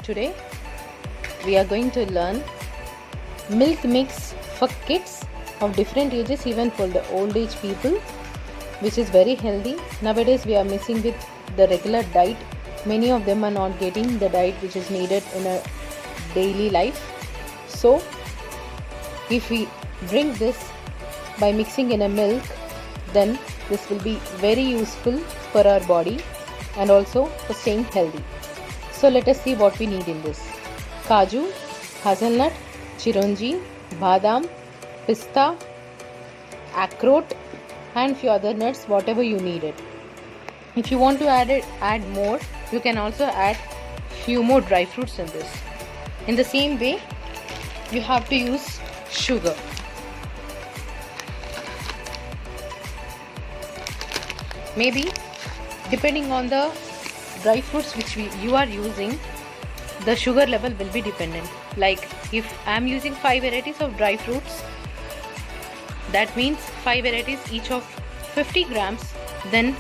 today we are going to learn milk mix for kids of different ages, even for the old age people, which is very healthy. Nowadays we are missing with the regular diet. Many of them are not getting the diet which is needed in a daily life. So if we drink this by mixing in a milk, then this will be very useful for our body and also for staying healthy. So let us see what we need in this. Kaju, hazelnut, chironji, badam, pista, akhroot and few other nuts, whatever you need it. If you want to add more, you can also add few more dry fruits in this. In the same way, you have to use sugar. Maybe depending on the dry fruits which you are using, the sugar level will be dependent. Like if I am using 5 varieties of dry fruits, that means 5 varieties each of 50 grams, then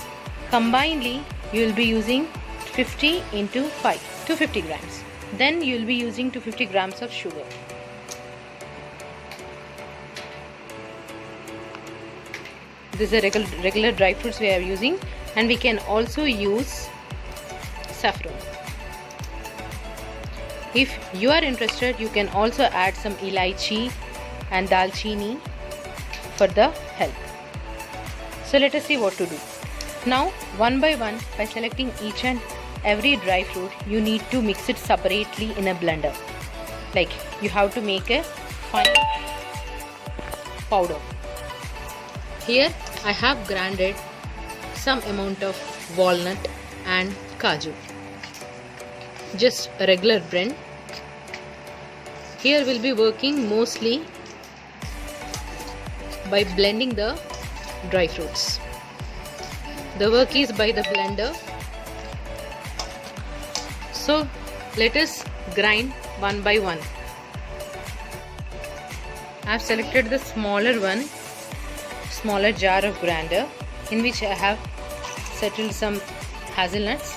combinedly you will be using 50 into 5, 250 grams. Then you will be using 250 grams of sugar. This is a regular dry fruits we are using, and we can also use saffron. If you are interested, you can also add some elaichi and dalchini for the health. So let us see what to do. Now one by one, by selecting each and every dry fruit, you need to mix it separately in a blender. Like you have to make a fine powder. Here I have grinded some amount of walnut and kaju. Just a regular blend. Here we'll be working mostly by blending the dry fruits. The work is by the blender. So let us grind one by one. I have selected the smaller jar of grinder, in which I have settled some hazelnuts.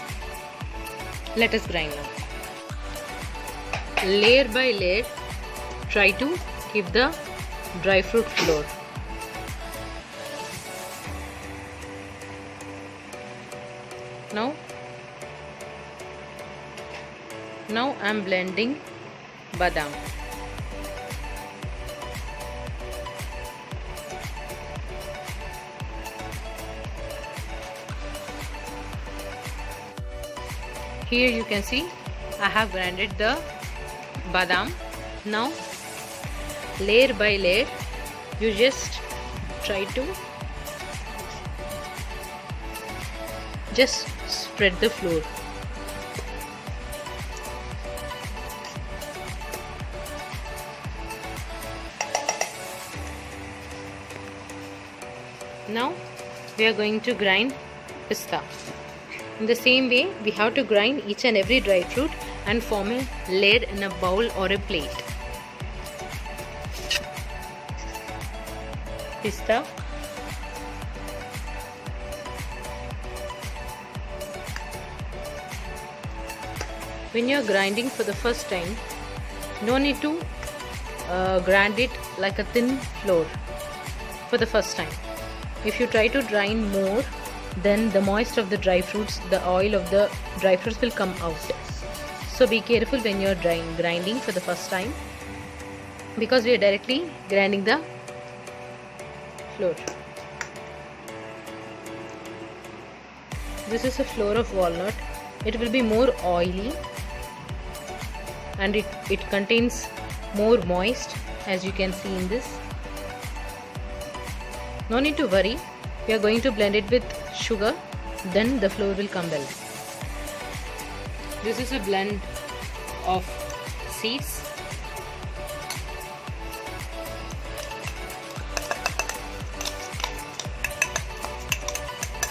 Let us grind now. Layer by layer, try to keep the dry fruit flour. Now I am blending badam. Here you can see I have grinded the badam. Now layer by layer, you just try to spread the flour. Now we are going to grind pista. In the same way, we have to grind each and every dry fruit and form a layer in a bowl or a plate. Pista, when you are grinding for the first time, no need to grind it like a thin flour for the first time. If you try to grind more, then the moist of the dry fruits, the oil of the dry fruits will come out. So be careful when you are grinding for the first time, because we are directly grinding the flour. This is a flour of walnut. It will be more oily and it contains more moist, as you can see in this. No need to worry. We are going to blend it with sugar, then the flour will come well. This is a blend of seeds.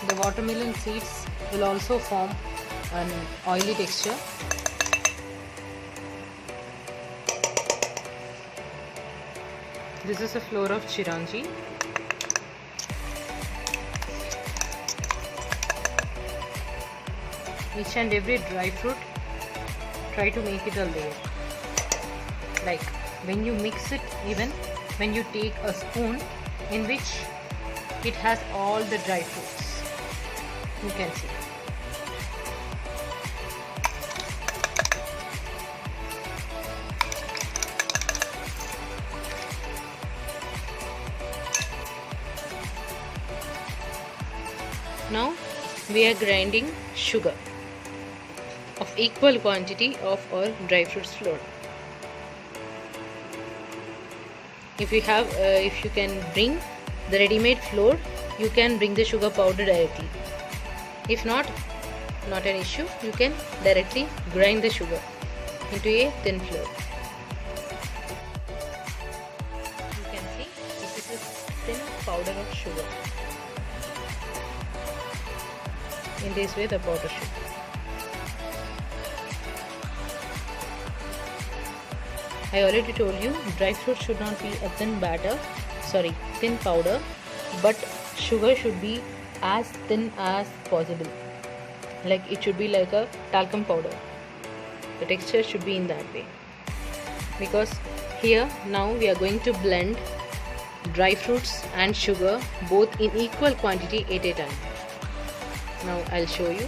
The watermelon seeds will also form an oily texture. This is a flour of chironji. Each and every dry fruit try to make it a layer. Like when you mix it, even when you take a spoon in which it has all the dry fruits, you can see. Now we are grinding sugar of equal quantity of our dry fruits flour. If you can bring the ready-made flour, you can bring the sugar powder directly. If not an issue, you can directly grind the sugar into a thin flour. You can see this is thin powder of sugar. In this way the powder should be. I already told you dry fruit should not be a thin powder, but sugar should be as thin as possible. Like it should be like a talcum powder. The texture should be in that way. Because here now we are going to blend dry fruits and sugar both in equal quantity at a time. Now I'll show you.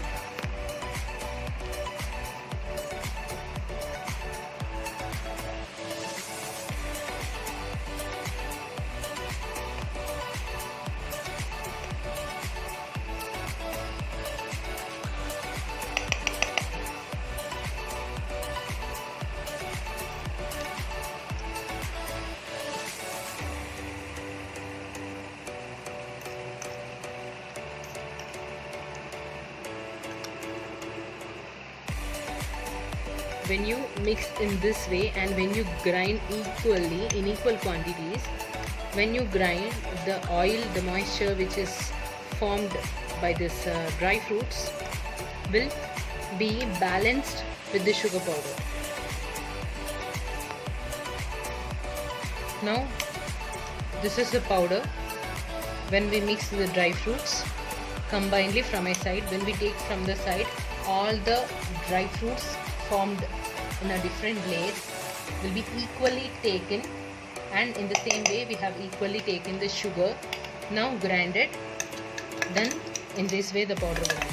When you mix in this way and when you grind equally in equal quantities, when you grind, the oil, the moisture which is formed by this dry fruits will be balanced with the sugar powder. Now this is the powder. When we mix the dry fruits combinedly from a side, when we take from the side, all the dry fruits formed in a different layers will be equally taken, and in the same way we have equally taken the sugar, now grinded. Then in this way the powder will be.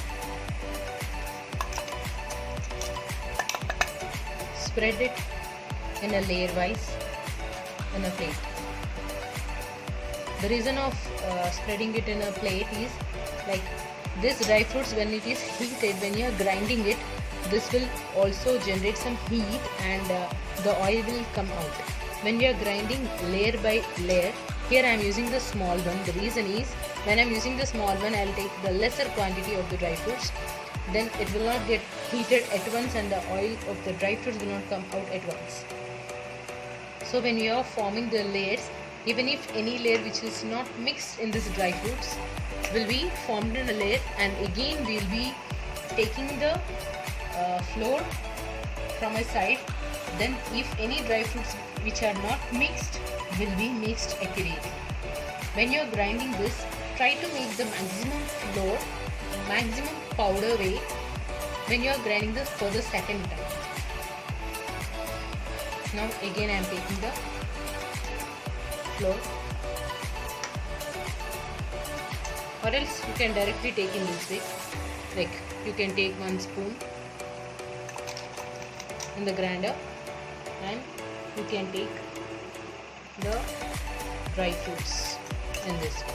Spread it in a layer wise in a plate. The reason of spreading it in a plate is like this dry fruits, when it is heated, when you are grinding it, this will also generate some heat and the oil will come out. When you are grinding layer by layer, here I am using the small one. The reason is, when I am using the small one, I will take the lesser quantity of the dry fruits. Then it will not get heated at once and the oil of the dry fruits will not come out at once. So when you are forming the layers, even if any layer which is not mixed in this dry fruits will be formed in a layer, and again we will be taking the flour from a side. Then if any dry fruits which are not mixed will be mixed accurately. When you are grinding this, try to make the maximum flour, maximum powder way when you are grinding this for the second time. Now again I am taking the flour, or else you can directly take in this way. Like you can take 1 spoon in the grinder and you can take the dry fruits in this way.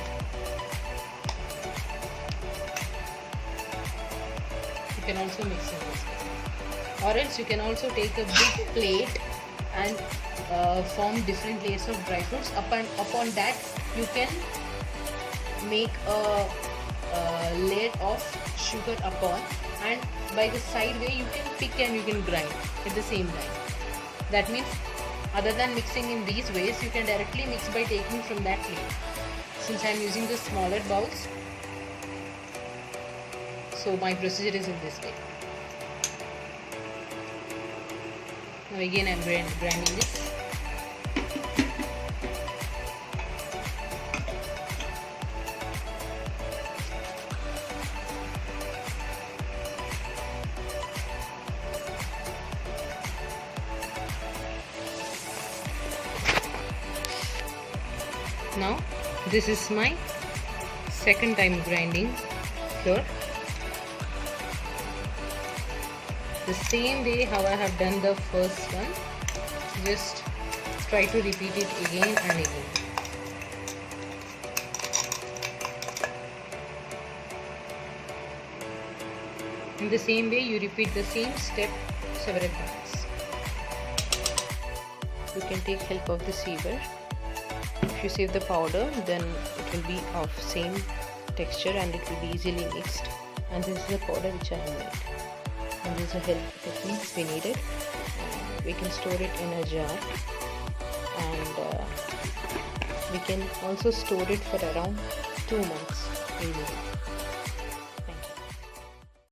You can also mix in this way, or else you can also take a big plate and form different layers of dry fruits. Upon that you can make a layer of sugar upon, and by the side way you can pick and you can grind at the same time. That means other than mixing in these ways, you can directly mix by taking from that plate. Since I am using the smaller bowls, so my procedure is in this way. Now again I am grinding this. Now this is my second time grinding here. The same way how I have done the first one, just try to repeat it again and again. In the same way you repeat the same step several times. You can take help of the siever. If you sieve the powder, then it will be of same texture and it will be easily mixed. And this is the powder which I have made. And this is a help technique we needed. We can store it in a jar, and we can also store it for around 2 months easily.